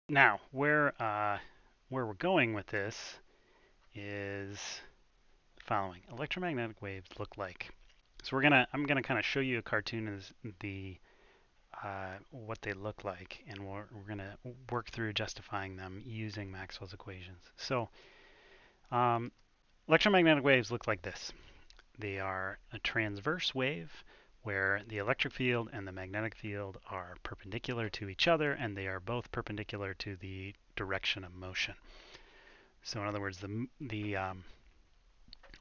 Now, where we're going with this is the following. Electromagnetic waves look like. So I'm gonna kind of show you a cartoon as the what they look like, and we're gonna work through justifying them using Maxwell's equations. So, um, electromagnetic waves look like this. They are a transverse wave where the electric field and the magnetic field are perpendicular to each other, and they are both perpendicular to the direction of motion. So in other words, the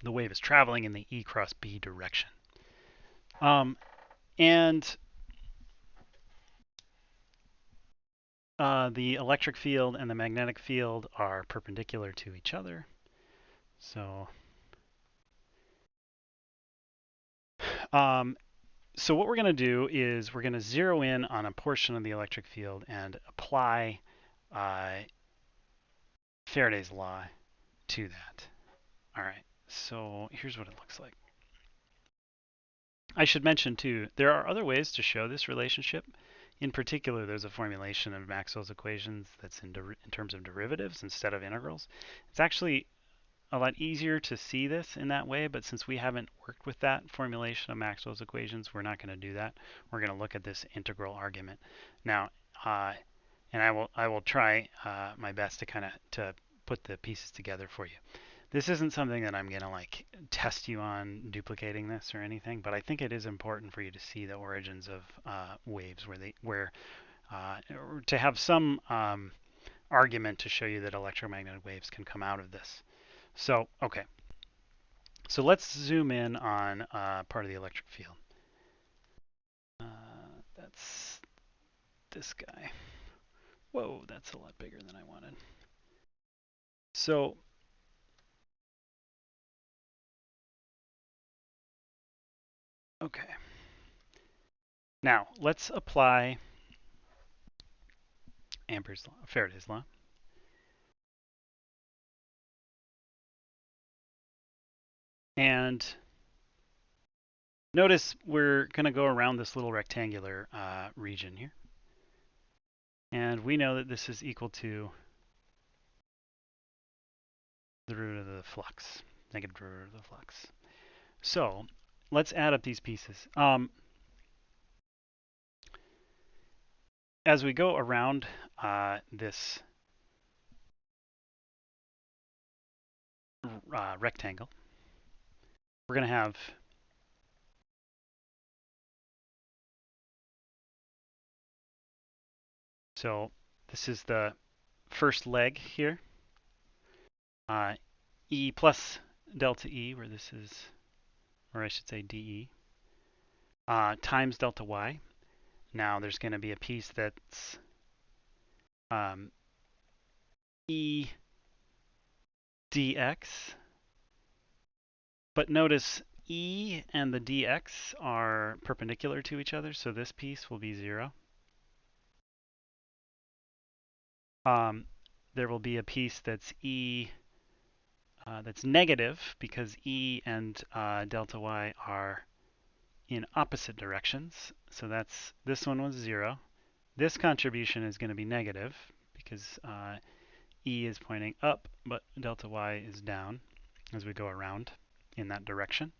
wave is traveling in the E cross B direction. And the electric field and the magnetic field are perpendicular to each other. So, um, so what we're going to do is we're going to zero in on a portion of the electric field and apply uh, Faraday's law to that. All right, so here's what it looks like. I should mention too, there are other ways to show this relationship. In particular, there's a formulation of Maxwell's equations that's in terms of derivatives instead of integrals. It's actually a lot easier to see this in that way, but since we haven't worked with that formulation of Maxwell's equations, we're not going to do that. We're going to look at this integral argument. Now, and I will try my best to kind of to put the pieces together for you. This isn't something that I'm going to like test you on duplicating this or anything, but I think it is important for you to see the origins of waves where to have some argument to show you that electromagnetic waves can come out of this. So, okay. So let's zoom in on part of the electric field. That's this guy. Whoa, that's a lot bigger than I wanted. So, okay. Now, let's apply Ampere's law, Faraday's law. And notice we're going to go around this little rectangular region here. And we know that this is equal to the root of the flux, negative root of the flux. So let's add up these pieces. As we go around this rectangle, we're going to have so this is the first leg here, E plus delta E, where this is, or I should say dE, times delta Y. Now there's going to be a piece that's E dx, but notice E and the dx are perpendicular to each other, so this piece will be 0. There will be a piece that's E that's negative because E and delta Y are in opposite directions. So that's this one was 0. This contribution is going to be negative because E is pointing up, but delta Y is down as we go around in that direction.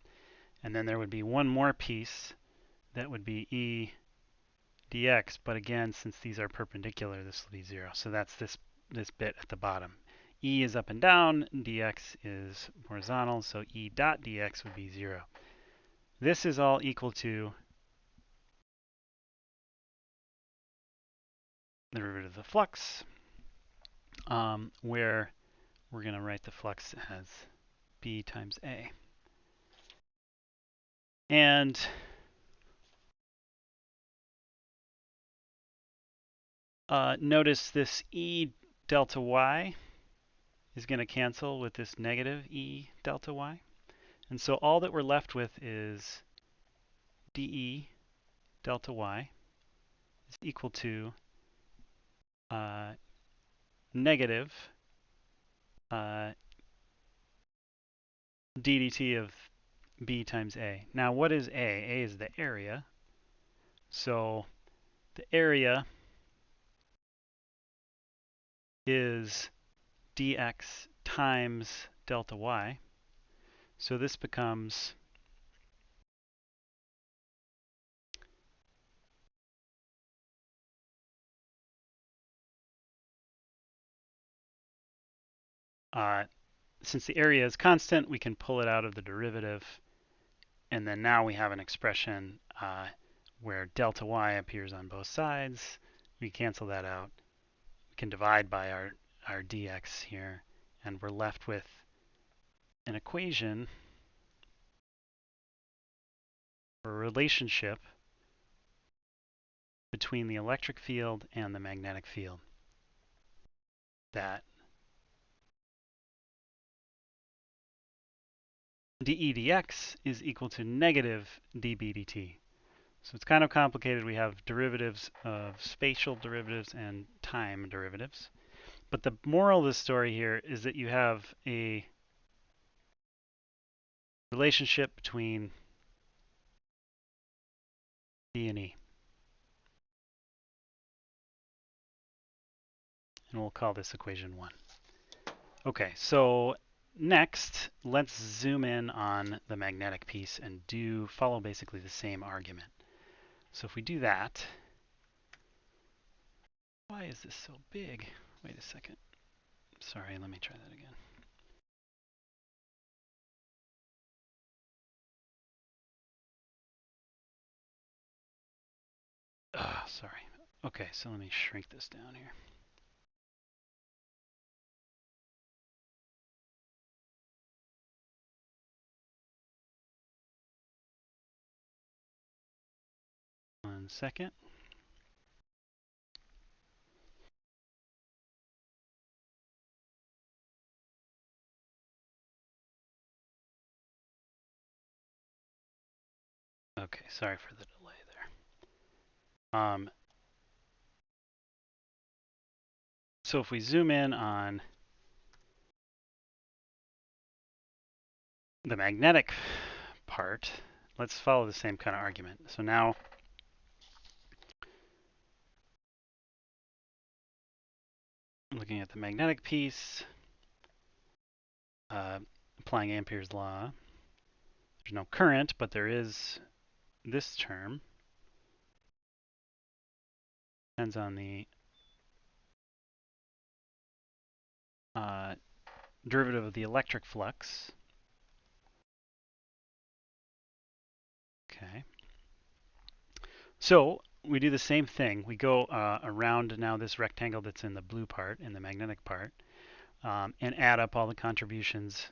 And then there would be one more piece that would be E dx, but again, since these are perpendicular, this will be 0. So that's this bit at the bottom. E is up and down, dx is horizontal, so E dot dx would be 0. This is all equal to the root of the flux, where we're going to write the flux as B times A. And notice this E delta Y is going to cancel with this negative E delta Y. And so all that we're left with is dE delta Y is equal to negative ddt of B times A. Now what is A? A is the area. So the area is dx times delta y. So this becomes since the area is constant, we can pull it out of the derivative. And then now we have an expression where delta y appears on both sides. We cancel that out. We can divide by our dx here, and we're left with an equation or a relationship between the electric field and the magnetic field that dE dx is equal to negative dB dt. So it's kind of complicated. We have derivatives of spatial derivatives and time derivatives. But the moral of the story here is that you have a relationship between D and E. And we'll call this equation 1. Okay, so next, let's zoom in on the magnetic piece and follow basically the same argument. So if we do that, why is this so big? Wait a second. Sorry, let me try that again. Sorry. Okay, so let me shrink this down here. One second. Okay, sorry for the delay there. So if we zoom in on the magnetic part, let's follow the same kind of argument. So now looking at the magnetic piece, applying Ampere's law, there's no current, but there is this term. Depends on the derivative of the electric flux. Okay. So we do the same thing. We go around now this rectangle that's in the blue part, in the magnetic part, and add up all the contributions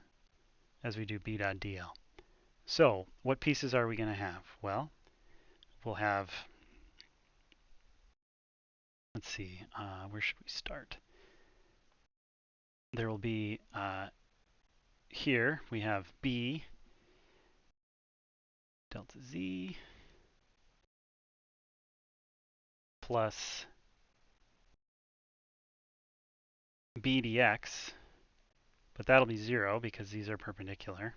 as we do B dot dl. So what pieces are we going to have? Well, we'll have, let's see, where should we start? There will be, here we have B delta Z plus B dx, but that'll be 0 because these are perpendicular.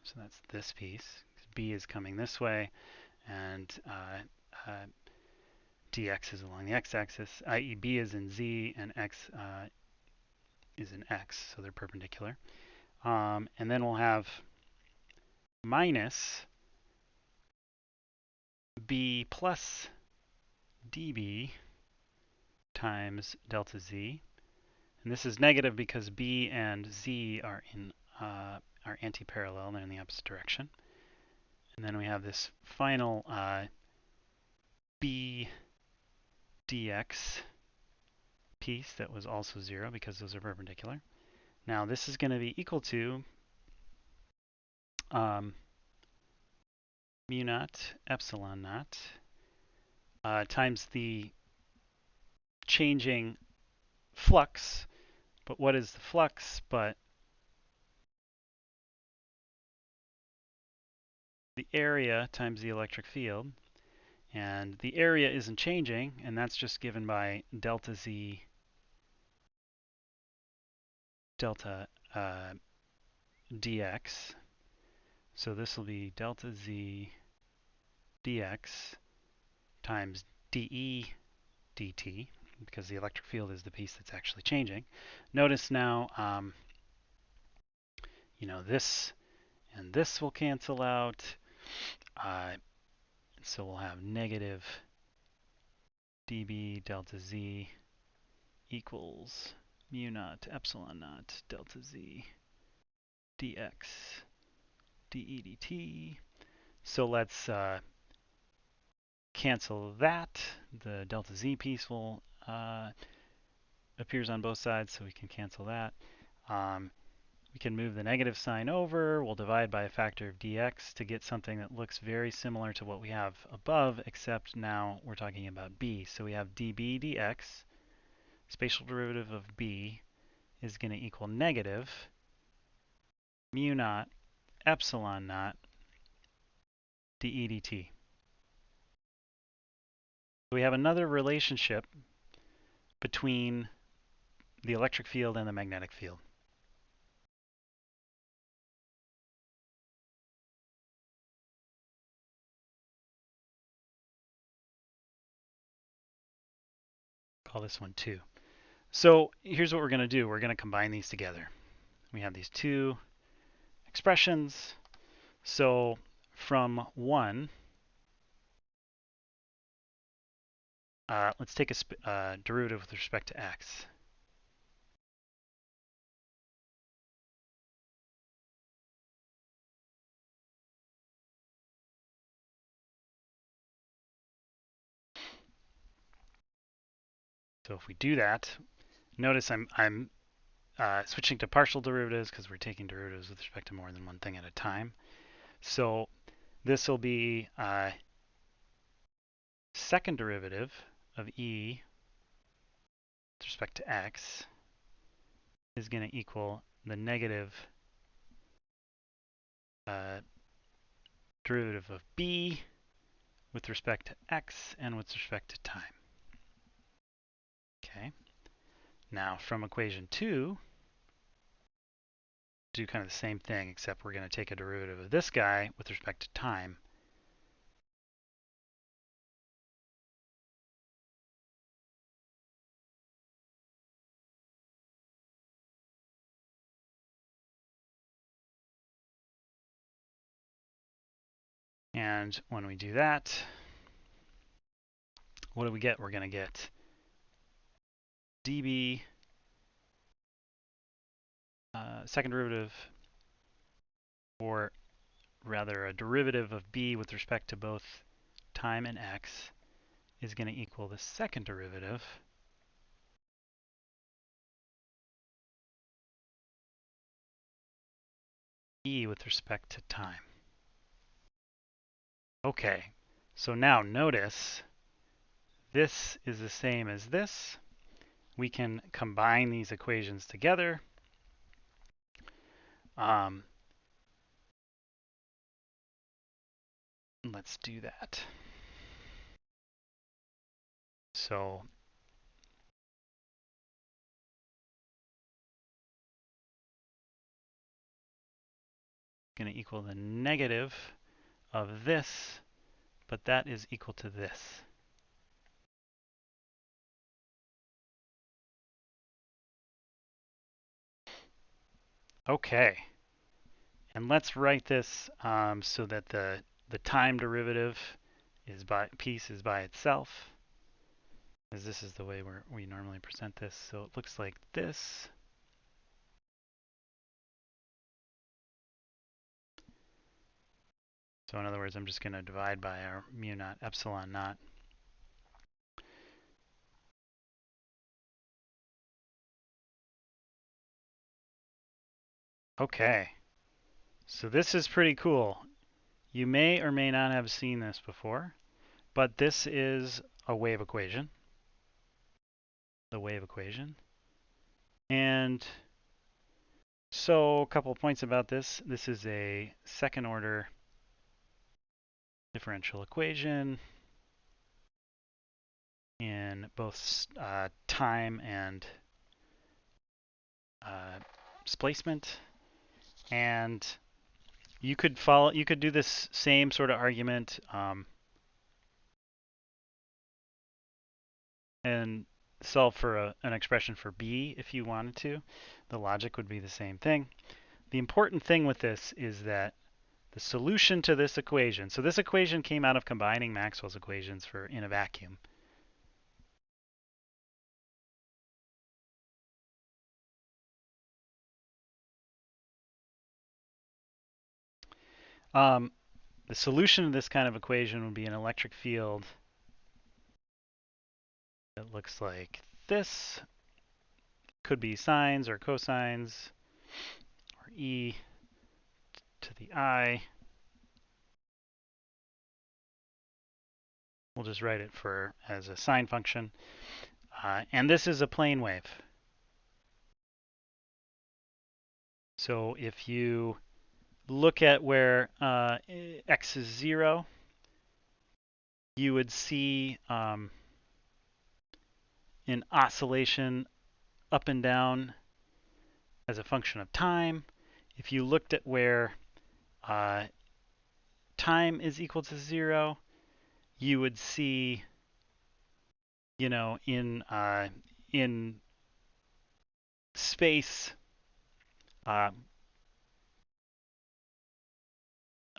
So that's this piece. B is coming this way, and dx is along the x-axis, i.e. B is in Z and x is in x, so they're perpendicular. And then we'll have minus B plus dB times delta Z. And this is negative because B and Z are anti-parallel, they're in the opposite direction. And then we have this final B dx piece that was also 0 because those are perpendicular. Now this is going to be equal to mu naught epsilon naught times the changing flux. But what is the flux but the area times the electric field? And the area isn't changing, and that's just given by delta Z delta dx. So this will be delta Z dx times dE dt. because the electric field is the piece that's actually changing. Notice now, this and this will cancel out. So we'll have negative dB delta Z equals mu naught epsilon naught delta Z dx dE dt. So let's cancel that. The delta Z piece will appears on both sides, so we can cancel that. We can move the negative sign over. We'll divide by a factor of dx to get something that looks very similar to what we have above, except now we're talking about b. So we have dB dx. Spatial derivative of b is going to equal negative mu naught epsilon naught dE dt. We have another relationship between the electric field and the magnetic field. Call this one 2. So here's what we're going to do. We're going to combine these together. We have these two expressions. So from 1, let's take a derivative with respect to x. So if we do that, notice I'm switching to partial derivatives because we're taking derivatives with respect to more than one thing at a time. So this will be second derivative of e with respect to x is going to equal the negative derivative of b with respect to x and with respect to time. Okay. Now from equation 2, do kind of the same thing, except we're going to take a derivative of this guy with respect to time. And when we do that, what do we get? We're going to get dB, second derivative, or rather a derivative of b with respect to both time and x is going to equal the second derivative e with respect to time. Okay, so now notice this is the same as this. We can combine these equations together. Let's do that. So going to equal the negative of this, but that is equal to this. Okay, and let's write this so that the time derivative piece is by itself, as this is the way we normally present this. So it looks like this. So in other words, I'm just going to divide by our mu naught epsilon naught. Okay, so this is pretty cool. You may or may not have seen this before, but this is a wave equation, the wave equation. And so a couple of points about this. This is a second order differential equation in both time and displacement. And you could do this same sort of argument and solve for an expression for B if you wanted to. The logic would be the same thing. The important thing with this is that the solution to this equation, so this equation came out of combining Maxwell's equations for in a vacuum. The solution to this kind of equation would be an electric field that looks like this. Could be sines or cosines, or e to the I. We'll just write it as a sine function. And this is a plane wave. So if you look at where x is 0, you would see an oscillation up and down as a function of time. If you looked at where time is equal to 0, you would see, in space,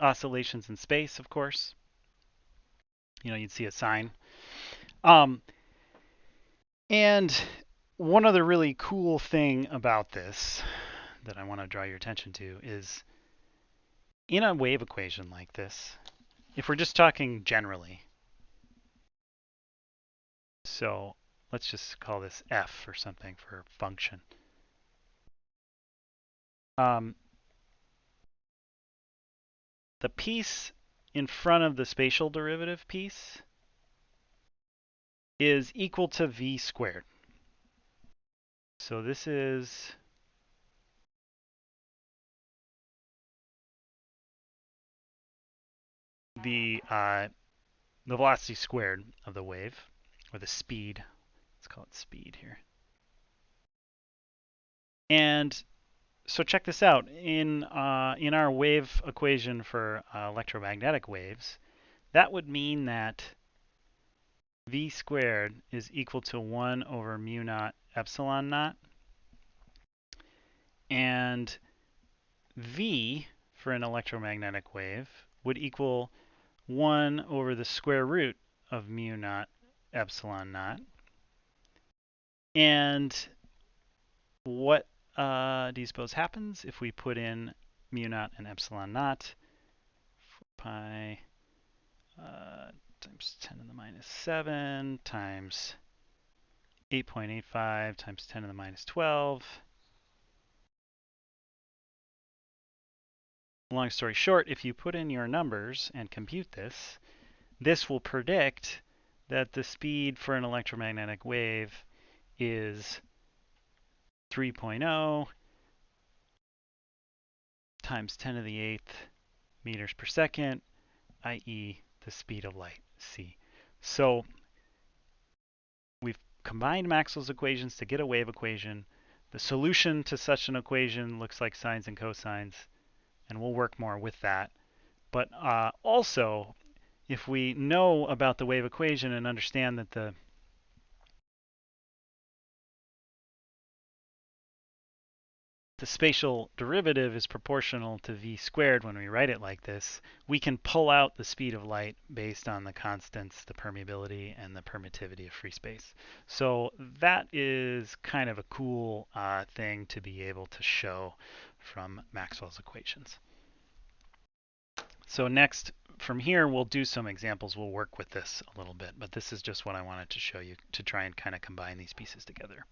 oscillations in space, of course. You'd see a sine. And one other really cool thing about this that I want to draw your attention to is in a wave equation like this, if we're just talking generally, so let's just call this f or something for function. The piece in front of the spatial derivative piece is equal to v squared. So this is the velocity squared of the wave, or the speed. Let's call it speed here. And so check this out. In our wave equation for electromagnetic waves, that would mean that v squared is equal to 1 over mu naught epsilon naught. And v for an electromagnetic wave would equal 1 over the square root of mu naught epsilon naught. And what do you suppose happens if we put in mu naught and epsilon naught? 4 pi times 10 to the minus 7 times 8.85 times 10 to the minus 12. Long story short, if you put in your numbers and compute this, this will predict that the speed for an electromagnetic wave is 3.0 times 10 to the 8th meters per second, i.e. the speed of light, c. So we've combined Maxwell's equations to get a wave equation. The solution to such an equation looks like sines and cosines, and we'll work more with that. But also, if we know about the wave equation and understand that the spatial derivative is proportional to v squared when we write it like this, we can pull out the speed of light based on the constants, the permeability, and the permittivity of free space. So that is kind of a cool thing to be able to show from Maxwell's equations. So next, from here, we'll do some examples. We'll work with this a little bit, but this is just what I wanted to show you to try and kind of combine these pieces together.